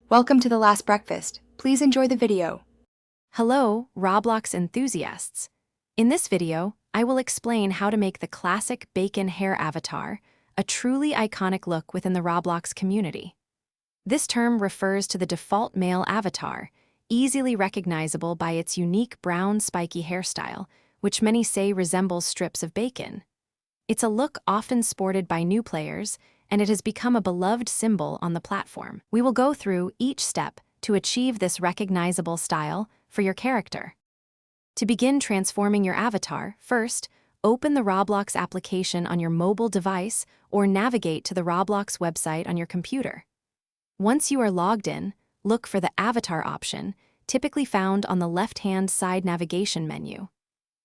Welcome to the last breakfast. Please enjoy the video. Hello, Roblox enthusiasts. In this video, I will explain how to make the classic bacon hair avatar a truly iconic look within the Roblox community. This term refers to the default male avatar, easily recognizable by its unique brown spiky hairstyle, which many say resembles strips of bacon. It's a look often sported by new players, and it has become a beloved symbol on the platform. We will go through each step to achieve this recognizable style for your character. To begin transforming your avatar, first, open the Roblox application on your mobile device or navigate to the Roblox website on your computer. Once you are logged in, look for the Avatar option, typically found on the left-hand side navigation menu.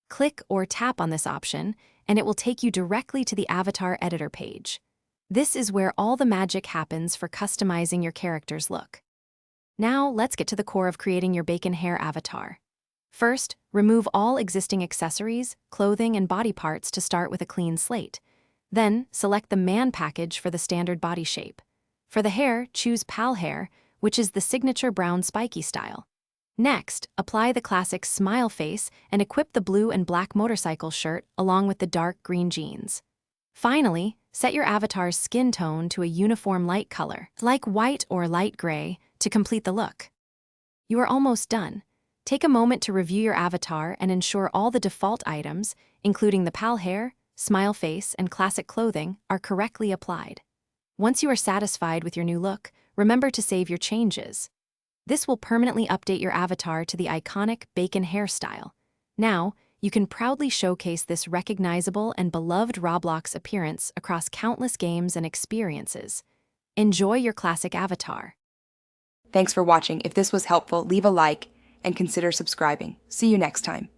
Click or tap on this option, and it will take you directly to the Avatar Editor page. This is where all the magic happens for customizing your character's look. Now, let's get to the core of creating your bacon hair avatar. First, remove all existing accessories, clothing, and body parts to start with a clean slate. Then, select the man package for the standard body shape. For the hair, choose pal hair, which is the signature brown spiky style. Next, apply the classic smile face and equip the blue and black motorcycle shirt along with the dark green jeans. Finally, set your avatar's skin tone to a uniform light color, like white or light gray, to complete the look. You are almost done. Take a moment to review your avatar and ensure all the default items, including the pal hair, smile face, and classic clothing, are correctly applied. Once you are satisfied with your new look, remember to save your changes. This will permanently update your avatar to the iconic bacon hairstyle. Now, you can proudly showcase this recognizable and beloved Roblox appearance across countless games and experiences. Enjoy your classic avatar. Thanks for watching. If this was helpful, leave a like and consider subscribing. See you next time.